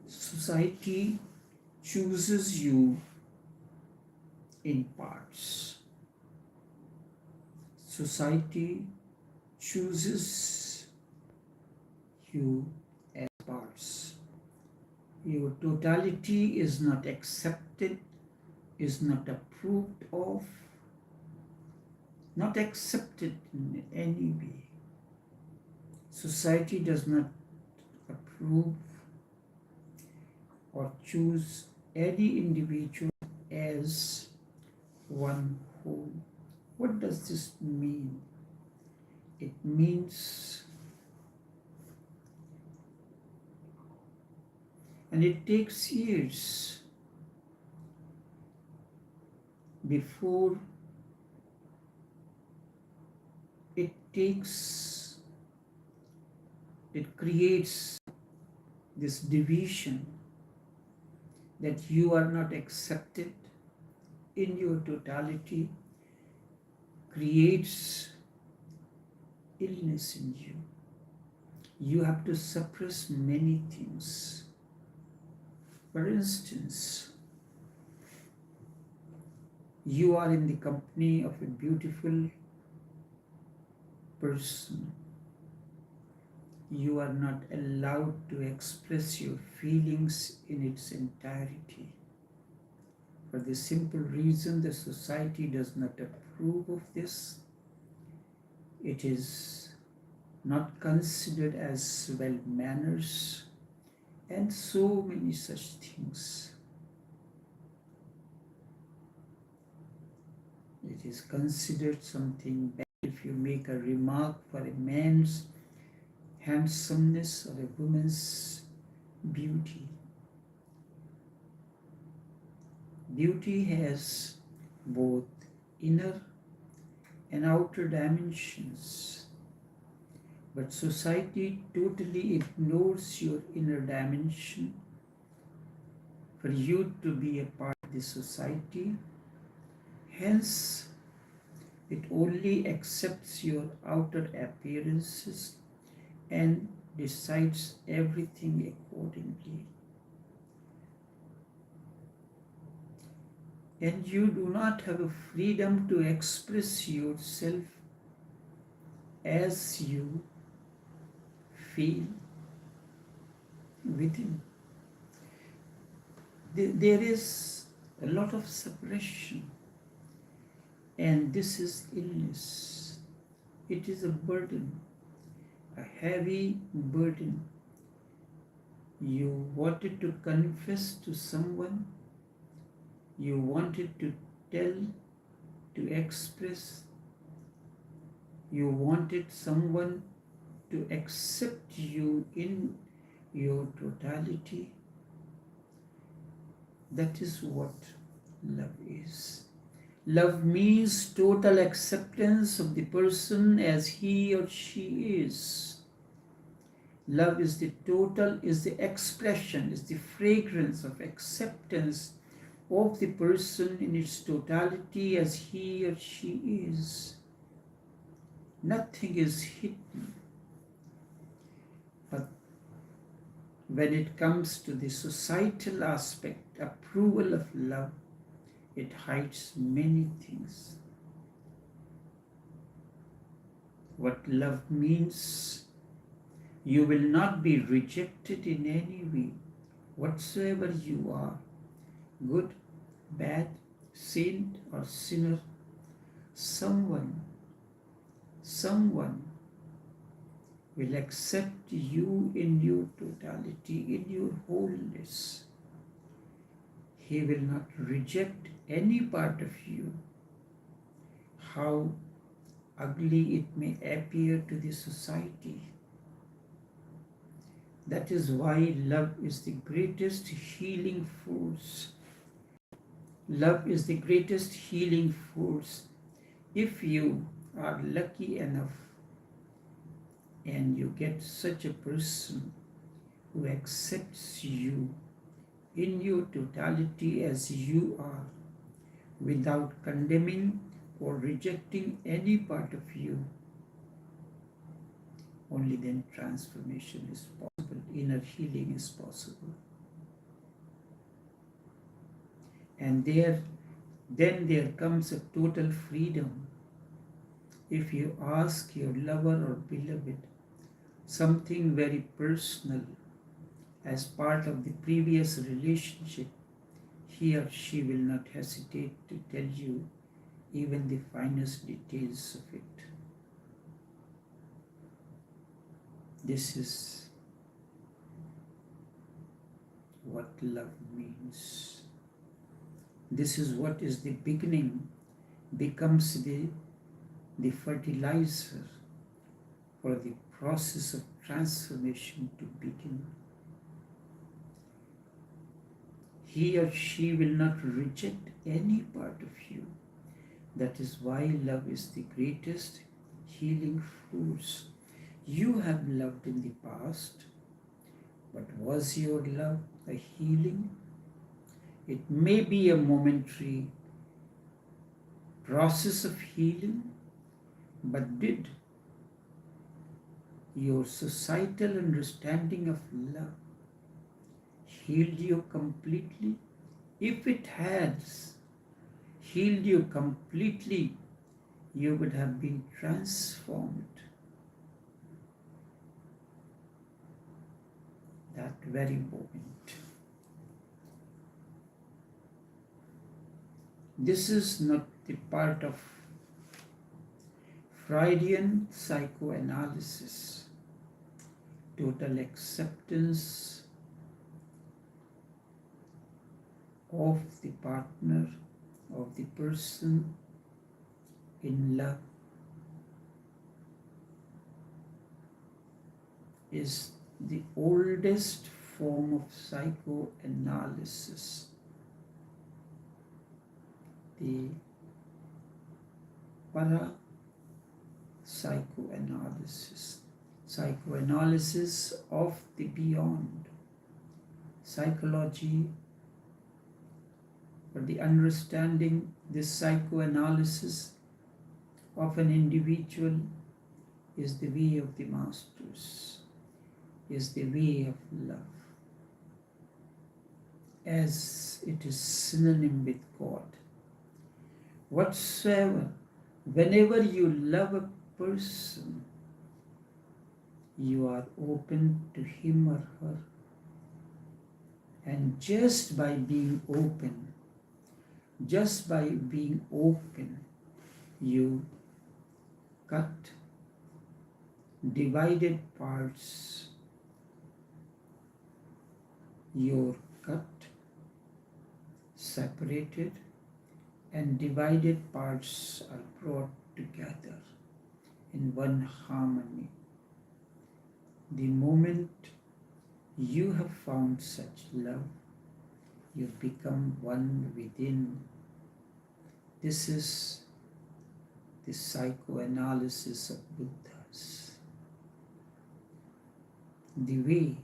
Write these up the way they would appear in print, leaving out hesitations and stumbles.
Society chooses you in parts. Society chooses you as parts. Your totality is not accepted, is not approved of, not accepted in any way. Society does not approve or choose any individual as one whole. What does this mean? It means, and it takes years before it creates this division that you are not accepted in your totality, creates illness in you. You have to suppress many things. For instance, you are in the company of a beautiful person. You are not allowed to express your feelings in its entirety. For the simple reason the society does not approve of this. It is not considered as well manners and so many such things. It is considered something bad if you make a remark for a man's handsomeness or a woman's beauty. Beauty has both inner and outer dimensions, but society totally ignores your inner dimension. For you to be a part of the society, hence it only accepts your outer appearances and decides everything accordingly. And you do not have a freedom to express yourself as you feel within. There is a lot of suppression, and this is illness. It is a burden, a heavy burden. You wanted to confess to someone, you wanted to tell, to express, you wanted someone to accept you in your totality. That is what love is. Love means total acceptance of the person as he or she is. Love is the total, is the expression, is the fragrance of acceptance of the person in its totality as he or she is. Nothing is hidden. But when it comes to the societal aspect, approval of love, it hides many things. What love means, you will not be rejected in any way, whatsoever you are, good, bad, saint or sinner. Someone will accept you in your totality, in your wholeness. He will not reject any part of you, how ugly it may appear to the society. That is why love is the greatest healing force. Love is the greatest healing force. If you are lucky enough and you get such a person who accepts you in your totality as you are, without condemning or rejecting any part of you, only then transformation is possible, inner healing is possible. And then there comes a total freedom. If you ask your lover or beloved something very personal as part of the previous relationship, he or she will not hesitate to tell you even the finest details of it. This is what love means. This is what is the beginning, becomes the fertilizer for the process of transformation to begin. He or she will not reject any part of you. That is why love is the greatest healing force. You have loved in the past, but was your love a healing? It may be a momentary process of healing, but did your societal understanding of love heal you completely? If it has healed you completely, you would have been transformed that very moment. This is not the part of Freudian psychoanalysis. Total acceptance of the partner, of the person in love is the oldest form of psychoanalysis. The para-psychoanalysis, psychoanalysis of the beyond, psychology, for the understanding this psychoanalysis of an individual is the way of the masters, is the way of love, as it is synonym with God. Whatsoever, whenever you love a person, you are open to him or her. And just by being open, you cut divided parts. You're cut, separated, and divided parts are brought together in one harmony. The moment you have found such love, you become one within. This is the psychoanalysis of Buddhas. The way,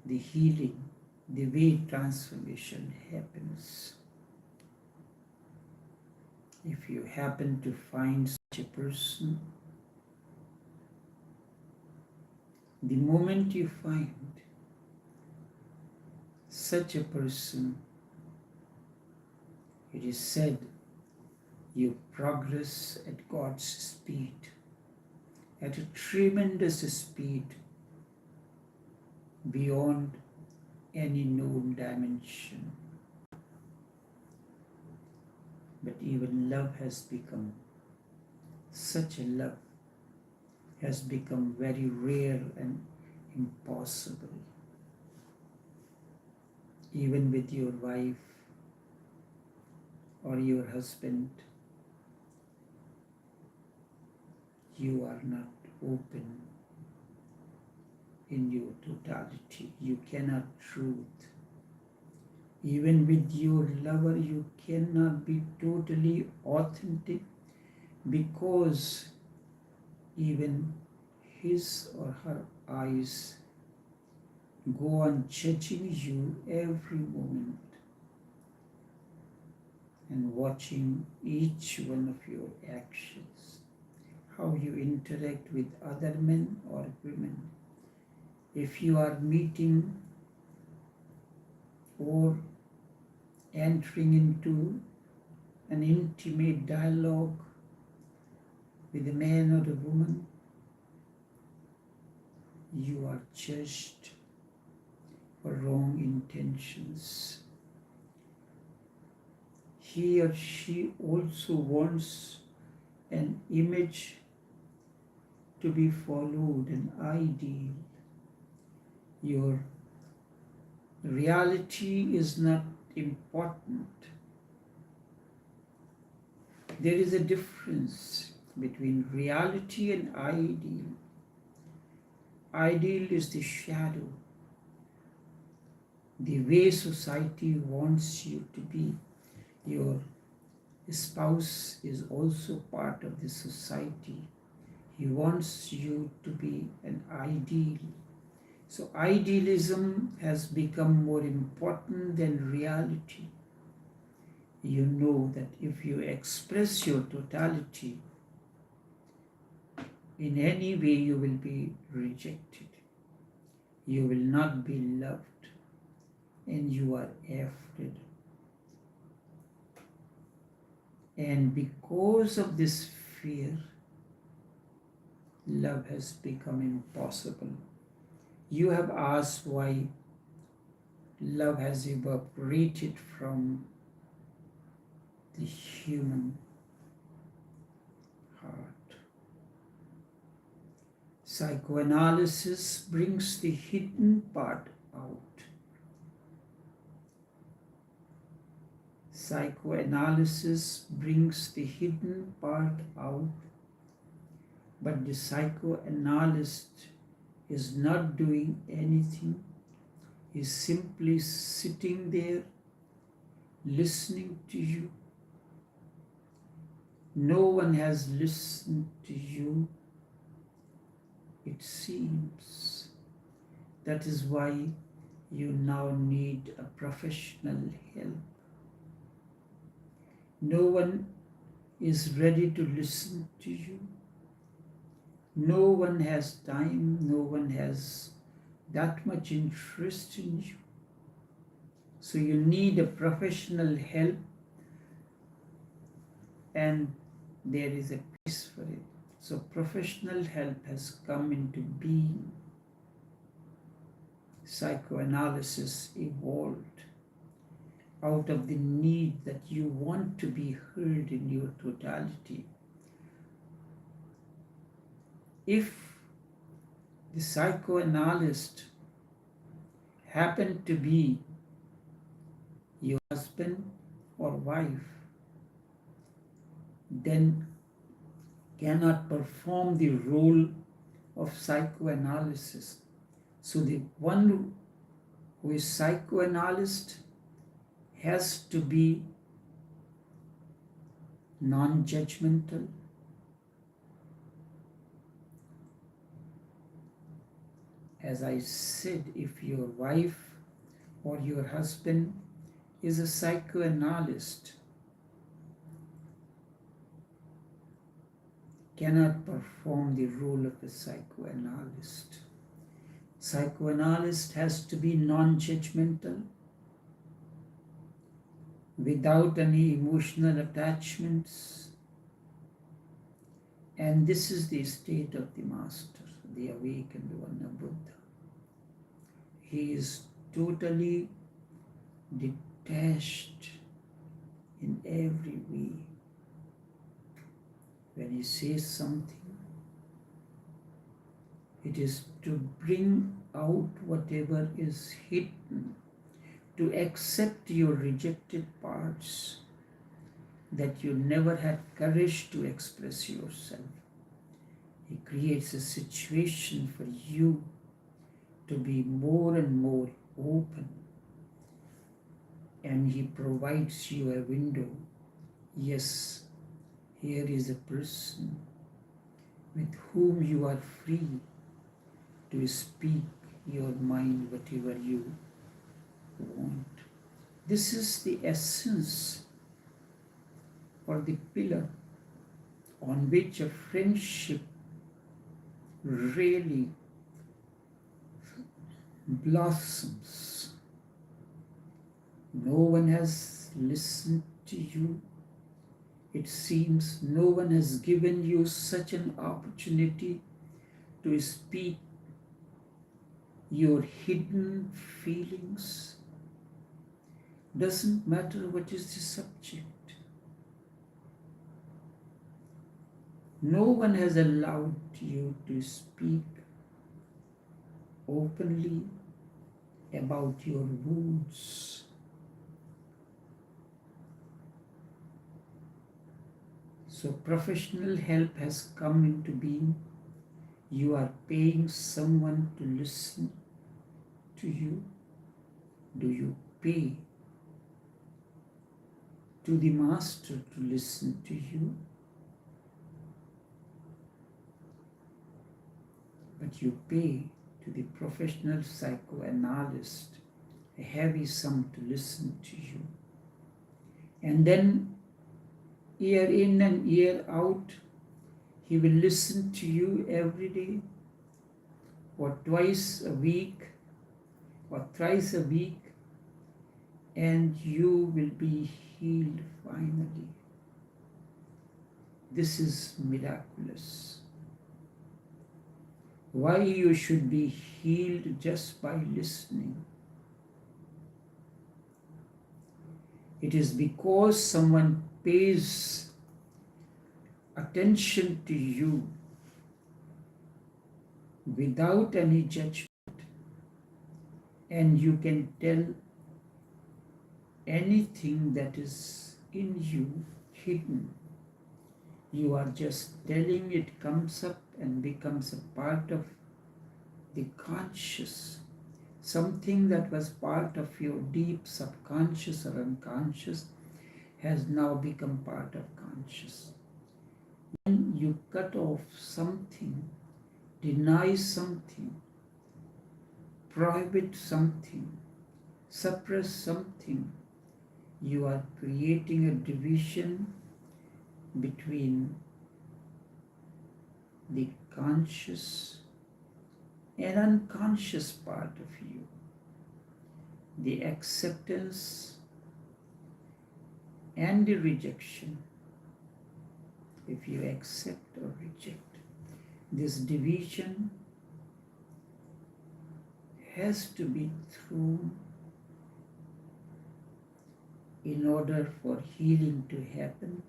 the healing, the way transformation happens. If you happen to find such a person, the moment you find such a person, it is said you progress at God's speed, at a tremendous speed beyond any known dimension. But even love has become, such a love has become very rare and impossible. Even with your wife or your husband, you are not open in your totality. You cannot truth. Even with your lover, you cannot be totally authentic, because even his or her eyes go on judging you every moment and watching each one of your actions, how you interact with other men or women. If you are meeting or entering into an intimate dialogue with a man or a woman, you are judged for wrong intentions. He or she also wants an image to be followed, an ideal. Your reality is not important. There is a difference between reality and ideal. Ideal is the shadow, the way society wants you to be. Your spouse is also part of the society. He wants you to be an ideal. So idealism has become more important than reality. You know that if you express your totality, in any way you will be rejected. You will not be loved, and you are afraid. And because of this fear, love has become impossible. You have asked why love has evaporated from the human heart. Psychoanalysis brings the hidden part out. Psychoanalysis brings the hidden part out, but the psychoanalyst is not doing anything. He's simply sitting there, listening to you. No one has listened to you, it seems. That is why you now need a professional help. No one is ready to listen to you. No one has time, no one has that much interest in you. So you need a professional help, and there is a place for it. So professional help has come into being. Psychoanalysis evolved out of the need that you want to be heard in your totality. If the psychoanalyst happened to be your husband or wife, then cannot perform the role of psychoanalysis. So the one who is psychoanalyst has to be non-judgmental, as I said, if your wife or your husband is a psychoanalyst, cannot perform the role of a psychoanalyst. Psychoanalyst has to be non-judgmental, without any emotional attachments. And this is the state of the master, the awakened one, a Buddha. He is totally detached in every way. When he says something, it is to bring out whatever is hidden, to accept your rejected parts that you never had courage to express yourself. He creates a situation for you to be more and more open, and he provides you a window. Yes, here is a person with whom you are free to speak your mind, whatever you want. This is the essence or the pillar on which a friendship really blossoms. No one has listen to you. It seems no one has given you such an opportunity to speak your hidden feelings. Doesn't matter what is the subject. No one has allowed you to speak openly about your wounds. So professional help has come into being. You are paying someone to listen to you. Do you pay to the master to listen to you? But you pay to the professional psychoanalyst a heavy sum to listen to you. And then year in and year out, he will listen to you every day, or twice a week, or thrice a week, and you will be healed finally. This is miraculous. Why you should be healed just by listening? It is because someone pays attention to you without any judgment, and you can tell anything that is in you hidden. You are just telling, it comes up and becomes a part of the conscious. Something that was part of your deep subconscious or unconscious has now become part of conscious. When you cut off something, deny something, prohibit something, suppress something, you are creating a division between the conscious and unconscious part of you. The acceptance and the rejection. If you accept or reject, this division has to be thrown in order for healing to happen.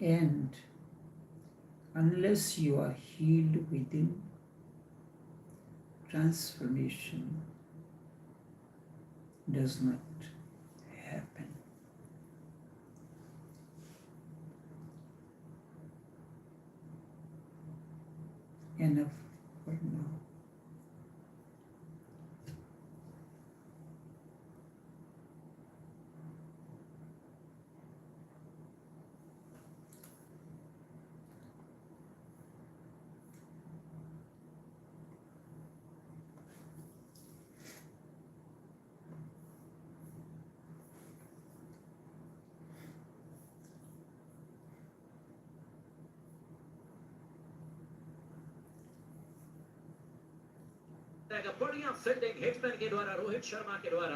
And unless you are healed within, transformation does not happen. Enough for now. बढ़िया fielding hitman के द्वारा रोहित शर्मा के द्वारा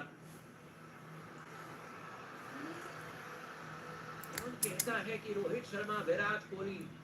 कहता है कि रोहित शर्मा विराट कोहली